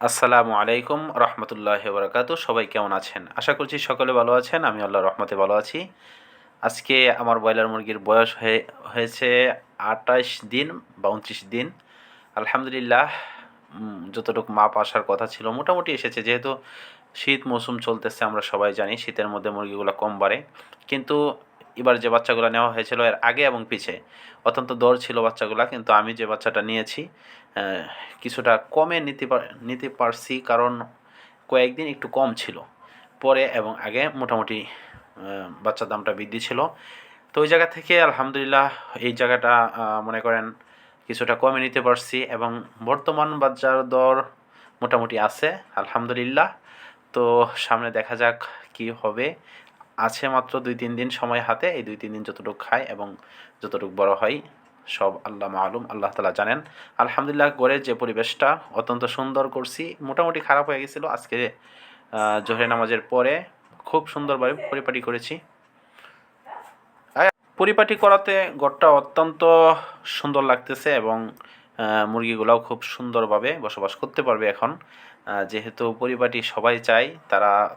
আসসালামু আলাইকুম রহমতুল্লাহি বারাকাতু। সবাই কেমন আছেন? আশা করছি সকলে ভালো আছেন। আমি আল্লাহর রহমতে ভালো আছি। আজকে আমার ব্রয়লার মুরগির বয়স হয়েছে ২৮ দিন বা ২৯ দিন। আলহামদুলিল্লাহ যতটুকু মাপ আসার কথা ছিল মোটামুটি এসেছে। যেহেতু শীত মৌসুম চলতেছে আমরা সবাই জানি শীতের মধ্যে মুরগিগুলো কম বাড়ে। কিন্তু এবার যে বাচ্চাগুলো নেওয়া হয়েছিল এর আগে এবং পিছে অত্যন্ত দর ছিল বাচ্চাগুলা। কিন্তু আমি যে বাচ্চাটা নিয়েছি আহ, কিছুটা কমে নিতে পারছি, কারণ কয়েকদিন একটু কম ছিল। পরে এবং আগে মোটামুটি বাচ্চার দামটা বৃদ্ধি ছিল। তো ওই জায়গা থেকে আলহামদুলিল্লাহ এই জায়গাটা মনে করেন কিছুটা কমে নিতে পারছি এবং বর্তমান বাজার দর মোটামুটি আছে আলহামদুলিল্লাহ। তো সামনে দেখা যাক কি হবে। আছে মাত্র ২-৩ দিন সময় হাতে। এই ২-৩ দিন যতটুকু খায় এবং যতটুকু বড় হয় সব আল্লাহ মালুম, আল্লাহ তাআলা জানেন। আলহামদুলিল্লাহ ঘরের যে পরিবেশটা অত্যন্ত সুন্দর করছি। মোটামুটি খারাপ হয়ে গেছিল। আজকে জোহরের নামাজের পরে খুব সুন্দরভাবে পরিপাটি করেছি। পরিপাটি করাতে ঘরটা অত্যন্ত সুন্দর লাগতেছে এবং মুরগিগুলাও খুব সুন্দরভাবে বসবাস করতে পারবে এখন। যেহেতু পরিপাটি সবাই চায়,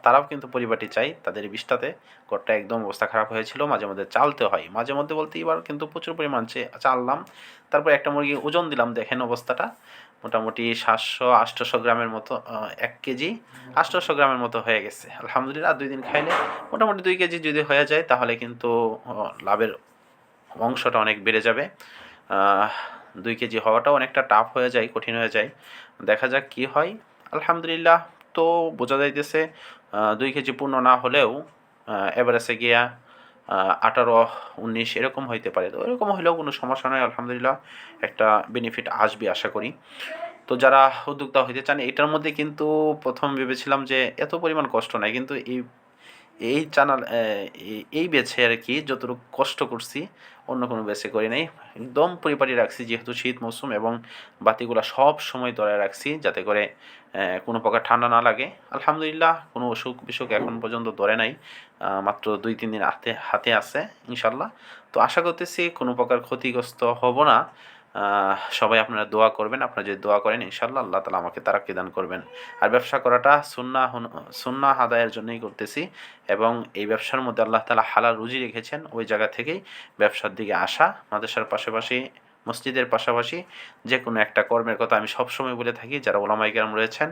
তারাও কিন্তু পরিপাটি চায়। তাদের বিষ্ঠাতে ঘরটা একদম অবস্থা খারাপ হয়েছিল। মাঝে মধ্যে চালতে হয়। মাঝে মধ্যে বলতে এবার কিন্তু প্রচুর পরিমাণ চাললাম। তারপর একটা মুরগি ওজন দিলাম, দেখেন অবস্থাটা। মোটামুটি ৭০০-৮০০ গ্রামের মতো, ১ কেজি ৮০০ গ্রামের মতো হয়ে গেছে। আলহামদুলিল্লাহ ২ দিন খাইলে মোটামুটি ২ কেজি যদি হয়ে যায় তাহলে কিন্তু লাভের অংশটা অনেক বেড়ে যাবে। ২ কেজি হওয়াটাও অনেকটা টাফ হয়ে যায়, কঠিন হয়ে যায়। দেখা যাক কি হয়। আলহামদুলিল্লাহ তো বোঝা যাইতেছে ২ কেজি পূর্ণ না হলেও এভারেজে গিয়া ১৮-১৯ এরকম হইতে পারে। তো এরকম হইলেও কোনো সমস্যা নয়। আলহামদুলিল্লাহ একটা বেনিফিট আসবে আশা করি। তো যারা উদ্যোক্তা হইতে চান এটার মধ্যে কিন্তু ১ম ভেবেছিলাম যে এত পরিমাণ কষ্ট নাই। কিন্তু এই চানাল এই ব্যাচে আরকি যতটুকু কষ্ট করছি অন্য কোনো ব্যাচে করি নাই। একদম পরিপাটি রাখছি, যেহেতু শীত মৌসুম এবং বাতিগুলা সবসময় ধরায় রাখছি যাতে করে কোনো প্রকার ঠান্ডা না লাগে। আলহামদুলিল্লাহ কোনো অসুখ-বিসুখ এখন পর্যন্ত ধরে নাই। মাত্র ২-৩ দিন হাতে আছে ইনশাআল্লাহ। তো আশা করতেছি কোনো প্রকার ক্ষতিগ্রস্ত হব না। সবাই আপনারা দোয়া করবেন। আপনারা যদি দোয়া করেন ইনশাআল্লাহ আল্লাহ তাআলা আমাকে তারাক্কি দান করবেন। আর ব্যবসা করাটা সুন্নাহ আদায়ের জন্যই করতেছি এবং এই ব্যবসার মধ্যে আল্লাহ তাআলা হালাল রুজি রেখেছেন। ওই জায়গা থেকেই ব্যবসার দিকে আসা। মাদ্রাসার পাশাপাশি, মসজিদের পাশাপাশি যেকোনো একটা কর্মের কথা আমি সবসময় বলে থাকি। যারা ওলামায়ে কেরাম রয়েছেন,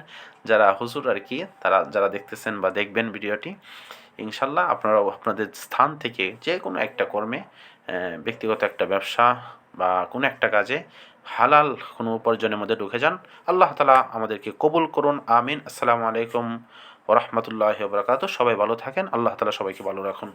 যারা হুজুর আরকি, তারা যারা দেখতেছেন বা দেখবেন ভিডিওটি, ইনশাআল্লাহ আপনারাও আপনাদের স্থান থেকে যেকোনো একটা কর্মে, ব্যক্তিগত একটা ব্যবসা বা কোনো একটা কাজে হালাল কোনো উপার্জনের মধ্যে ঢুকে যান। আল্লাহ তাআলা আমাদেরকে কবুল করুন। আমিন। আসসালামু আলাইকুম ওয়া রাহমাতুল্লাহি ওয়া বারাকাতুহু। সবাই ভালো থাকেন। আল্লাহ তাআলা সবাইকে ভালো রাখুন।